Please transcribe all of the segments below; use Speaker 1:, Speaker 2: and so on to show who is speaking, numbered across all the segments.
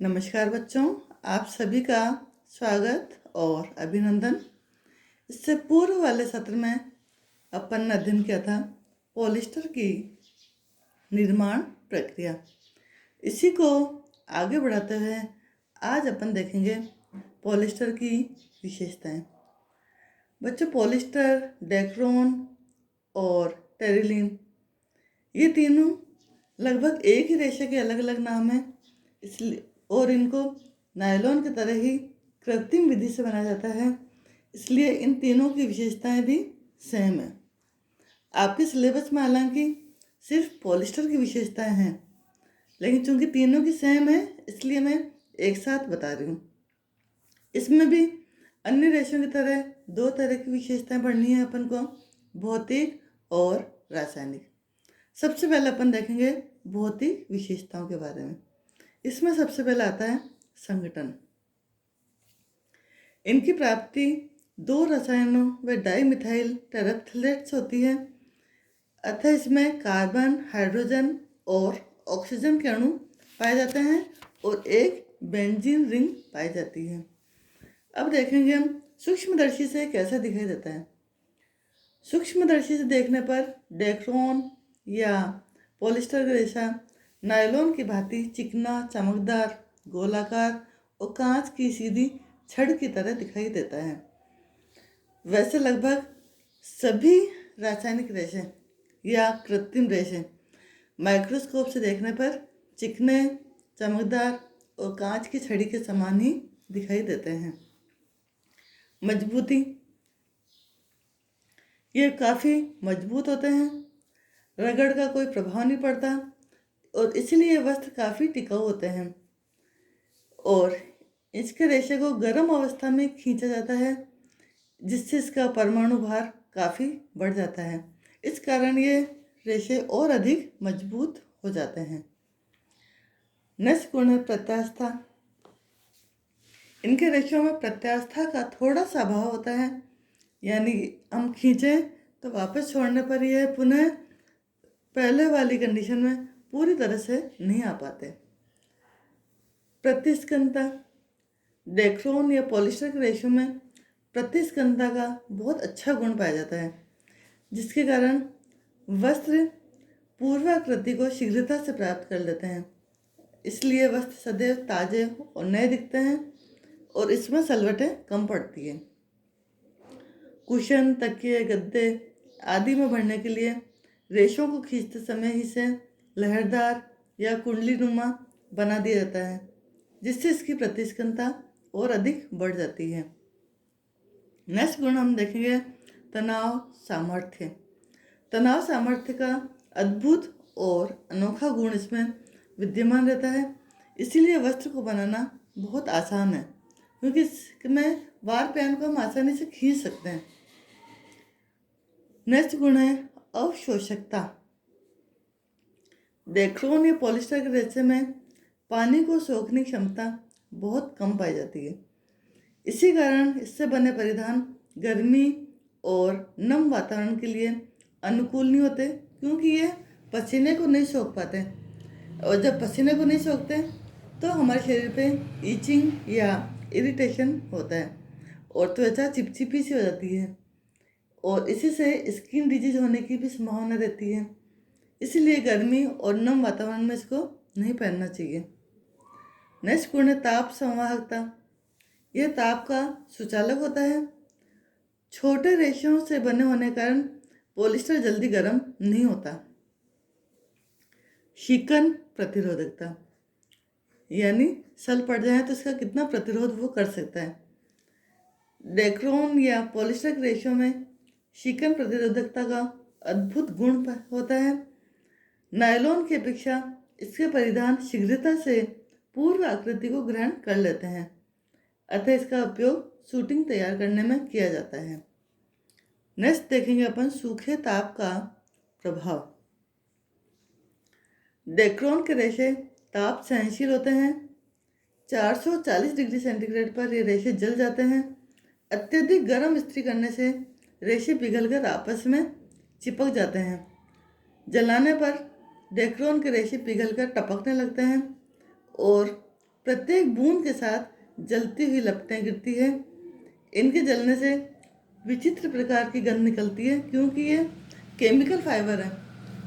Speaker 1: नमस्कार बच्चों, आप सभी का स्वागत और अभिनंदन। इससे पूर्व वाले सत्र में अपन ने अध्ययन किया था पॉलिस्टर की निर्माण प्रक्रिया। इसी को आगे बढ़ाते हुए आज अपन देखेंगे पॉलिस्टर की विशेषताएं। बच्चों, पॉलिस्टर, डेक्रोन और टेरिलीन ये तीनों लगभग एक ही रेशे के अलग अलग नाम हैं, इसलिए और इनको नायलॉन की तरह ही कृत्रिम विधि से बनाया जाता है, इसलिए इन तीनों की विशेषताएं भी सेम है। आपके सिलेबस में हालांकि सिर्फ पॉलिस्टर की विशेषताएं हैं, लेकिन चूंकि तीनों की सेम है इसलिए मैं एक साथ बता रही हूँ। इसमें भी अन्य रेशों की तरह दो तरह की विशेषताएं पढ़नी है अपन को, भौतिक और रासायनिक। सबसे पहले अपन देखेंगे भौतिक विशेषताओं के बारे में। इसमें सबसे पहले आता है संगठन। इनकी प्राप्ति दो रसायनों व डाइमिथाइल टेरेप्थलेट से होती है, अतः इसमें कार्बन, हाइड्रोजन और ऑक्सीजन के अणु पाए जाते हैं और एक बेंजीन रिंग पाई जाती है। अब देखेंगे हम सूक्ष्मदर्शी से कैसा दिखाई देता है। सूक्ष्मदर्शी से देखने पर डेक्रोन या पॉलिस्टर का रेशा नायलॉन की भांति चिकना, चमकदार, गोलाकार और कांच की सीधी छड़ की तरह दिखाई देता है। वैसे लगभग सभी रासायनिक रेशे या कृत्रिम रेशे माइक्रोस्कोप से देखने पर चिकने, चमकदार और कांच की छड़ी के समान ही दिखाई देते हैं। मजबूती, ये काफ़ी मजबूत होते हैं, रगड़ का कोई प्रभाव नहीं पड़ता और इसलिए वस्त्र काफ़ी टिकाऊ होते हैं और इसके रेशे को गर्म अवस्था में खींचा जाता है, जिससे इसका परमाणु भार काफ़ी बढ़ जाता है। इस कारण ये रेशे और अधिक मजबूत हो जाते हैं। नेक्स्ट गुण है प्रत्यास्था। इनके रेशों में प्रत्यास्था का थोड़ा सा अभाव होता है, यानी हम खींचें तो वापस छोड़ने पर यह पुनः पहले वाली कंडीशन में पूरी तरह से नहीं आ पाते। प्रतिस्कंदता, डेक्रोन या पॉलिस्टर के रेशों में प्रतिस्कंदता का बहुत अच्छा गुण पाया जाता है, जिसके कारण वस्त्र पूर्वाकृति को शीघ्रता से प्राप्त कर लेते हैं। इसलिए वस्त्र सदैव ताजे और नए दिखते हैं और इसमें सलवटें कम पड़ती हैं। कुशन, तकिए, गद्दे आदि में भरने के लिए रेशों को खींचते समय ही से लहरदार या कुंडली नुमा बना दिया जाता है, जिससे इसकी प्रतिस्कंदता और अधिक बढ़ जाती है। नेक्स्ट गुण हम देखेंगे तनाव सामर्थ्य। तनाव सामर्थ्य का अद्भुत और अनोखा गुण इसमें विद्यमान रहता है, इसीलिए वस्त्र को बनाना बहुत आसान है, क्योंकि इसमें वार पैन को हम आसानी से खींच सकते हैं। नेक्स्ट गुण है अवशोषकता। डेक्रोन या पॉलिस्टर के रेशे में पानी को सोखने की क्षमता बहुत कम पाई जाती है। इसी कारण इससे बने परिधान गर्मी और नम वातावरण के लिए अनुकूल नहीं होते, क्योंकि ये पसीने को नहीं सोख पाते और जब पसीने को नहीं सोखते तो हमारे शरीर पे ईचिंग या इरिटेशन होता है और त्वचा चिपचिपी सी हो जाती है और इसी से स्किन डिजीज होने की भी संभावना रहती है। इसलिए गर्मी और नम वातावरण में इसको नहीं पहनना चाहिए। नेक्स्ट गुण है ताप संवाहकता। यह ताप का सुचालक होता है। छोटे रेशों से बने होने के कारण पॉलिस्टर जल्दी गर्म नहीं होता। शीकन प्रतिरोधकता, यानी सल पड़ जाए तो इसका कितना प्रतिरोध वो कर सकता है। डेक्रोन या पॉलिस्टर के रेशों में शीकन प्रतिरोधकता का अद्भुत गुण होता है। नायलॉन की अपेक्षा इसके परिधान शीघ्रता से पूर्व आकृति को ग्रहण कर लेते हैं, अतः इसका उपयोग सूटिंग तैयार करने में किया जाता है। नेक्स्ट देखेंगे अपन सूखे ताप का प्रभाव। डेक्रोन के रेशे ताप सहनशील होते हैं। 440 डिग्री सेंटीग्रेड पर ये रेशे जल जाते हैं। अत्यधिक गर्म इस्त्री करने से रेशे पिघलकर आपस में चिपक जाते हैं। जलाने पर डेक्रोन के रेशे पिघलकर टपकने लगते हैं और प्रत्येक बूंद के साथ जलती हुई लपटें गिरती है। इनके जलने से विचित्र प्रकार की गंध निकलती है, क्योंकि ये केमिकल फाइबर है,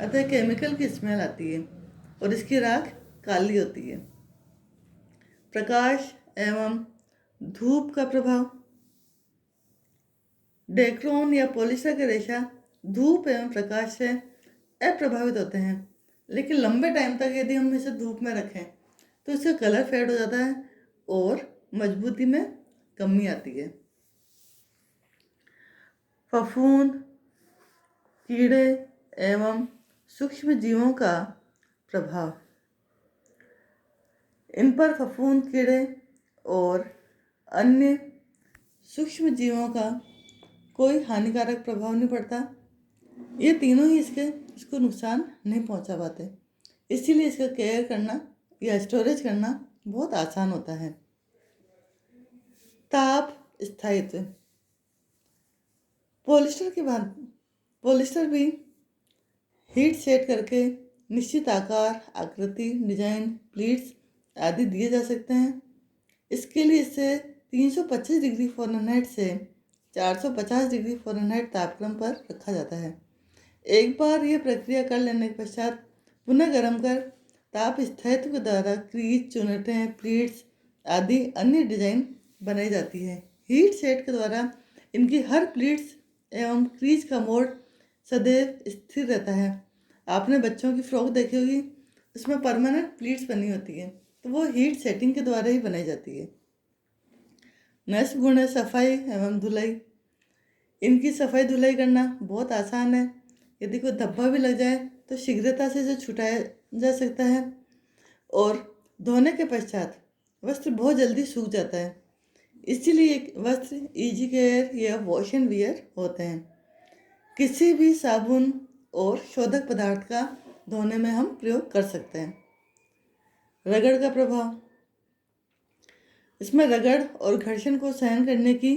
Speaker 1: अतः केमिकल की स्मेल आती है और इसकी राख काली होती है। प्रकाश एवं धूप का प्रभाव। डेक्रोन या पॉलिस्टर के रेशा धूप एवं प्रकाश से अप्रभावित होते हैं, लेकिन लंबे टाइम तक यदि हम इसे धूप में रखें तो इसका कलर फेड हो जाता है और मजबूती में कमी आती है। फफूंद, कीड़े एवं सूक्ष्म जीवों का प्रभाव। इन पर फफूंद, कीड़े और अन्य सूक्ष्म जीवों का कोई हानिकारक प्रभाव नहीं पड़ता। ये तीनों ही इसको नुकसान नहीं पहुंचा पाते, इसीलिए इसका केयर करना या स्टोरेज करना बहुत आसान होता है। ताप स्थायित्व। पॉलिस्टर भी हीट सेट करके निश्चित आकार, आकृति, डिजाइन, प्लीट्स आदि दिए जा सकते हैं। इसके लिए इसे 325 डिग्री फ़ारेनहाइट से 450 डिग्री फ़ारेनहाइट तापक्रम पर रखा जाता है। एक बार यह प्रक्रिया कर लेने के पश्चात पुनः गर्म कर ताप स्थायित्व के द्वारा क्रीज, चुनटें, प्लीट्स आदि अन्य डिजाइन बनाई जाती है। हीट सेट के द्वारा इनकी हर प्लीट्स एवं क्रीज का मोड सदैव स्थिर रहता है। आपने बच्चों की फ्रॉक देखी होगी, उसमें परमानेंट प्लीट्स बनी होती है, तो वो हीट सेटिंग के द्वारा ही बनाई जाती है। नेक्स्ट गुण है सफाई एवं धुलाई। इनकी सफाई धुलाई करना बहुत आसान है। यदि कोई धब्बा भी लग जाए तो शीघ्रता से इसे छुटाया जा सकता है और धोने के पश्चात वस्त्र बहुत जल्दी सूख जाता है। इसीलिए वस्त्र इजी केयर या वॉश एंड वियर होते हैं। किसी भी साबुन और शोधक पदार्थ का धोने में हम प्रयोग कर सकते हैं। रगड़ का प्रभाव। इसमें रगड़ और घर्षण को सहन करने की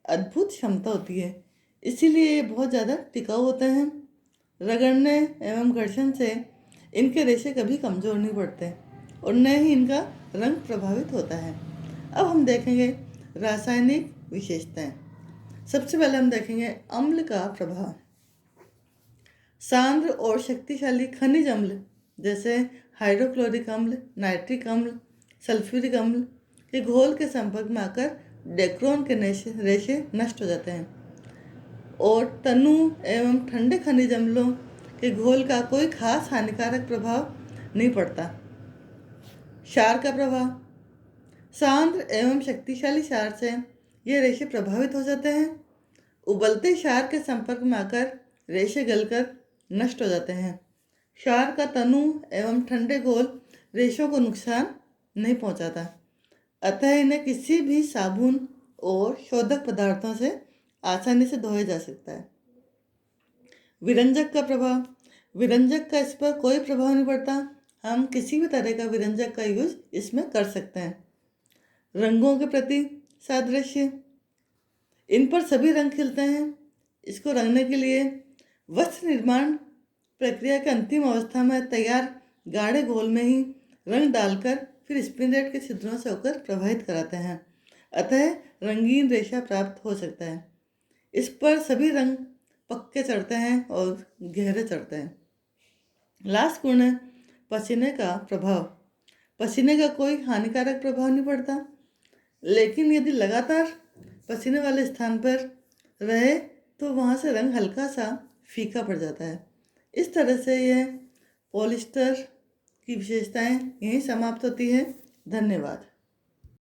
Speaker 1: अद्भुत क्षमता होती है, इसीलिए ये बहुत ज़्यादा टिकाऊ होते हैं। रगड़ने एवं घर्षण से इनके रेशे कभी कमज़ोर नहीं पड़ते और न ही इनका रंग प्रभावित होता है। अब हम देखेंगे रासायनिक विशेषताएं। सबसे पहले हम देखेंगे अम्ल का प्रभाव। सांद्र और शक्तिशाली खनिज अम्ल जैसे हाइड्रोक्लोरिक अम्ल, नाइट्रिक अम्ल, सल्फ्यूरिक अम्ल के घोल के संपर्क में आकर डेक्रोन के रेशे नष्ट हो जाते हैं और तनु एवं ठंडे खनिज अम्लों के घोल का कोई खास हानिकारक प्रभाव नहीं पड़ता। क्षार का प्रभाव। सांद्र एवं शक्तिशाली क्षार से ये रेशे प्रभावित हो जाते हैं। उबलते क्षार के संपर्क में आकर रेशे गलकर नष्ट हो जाते हैं। क्षार का तनु एवं ठंडे घोल रेशों को नुकसान नहीं पहुंचाता, अतः इन्हें किसी भी साबुन और शोधक पदार्थों से आसानी से धोया जा सकता है। विरंजक का प्रभाव। विरंजक का इस पर कोई प्रभाव नहीं पड़ता। हम किसी भी तरह का विरंजक का यूज इसमें कर सकते हैं। रंगों के प्रति सादृश्य। इन पर सभी रंग खिलते हैं। इसको रंगने के लिए वस्त्र निर्माण प्रक्रिया के अंतिम अवस्था में तैयार गाढ़े घोल में ही रंग डालकर फिर स्पिनरेट के छिद्रों से होकर प्रवाहित कराते हैं, अतः रंगीन रेशा प्राप्त हो सकता है। इस पर सभी रंग पक्के चढ़ते हैं और गहरे चढ़ते हैं। लास्ट गुण है पसीने का प्रभाव। पसीने का कोई हानिकारक प्रभाव नहीं पड़ता, लेकिन यदि लगातार पसीने वाले स्थान पर रहे तो वहाँ से रंग हल्का सा फीका पड़ जाता है। इस तरह से यह पॉलिस्टर की विशेषताएं यहीं समाप्त होती है। धन्यवाद।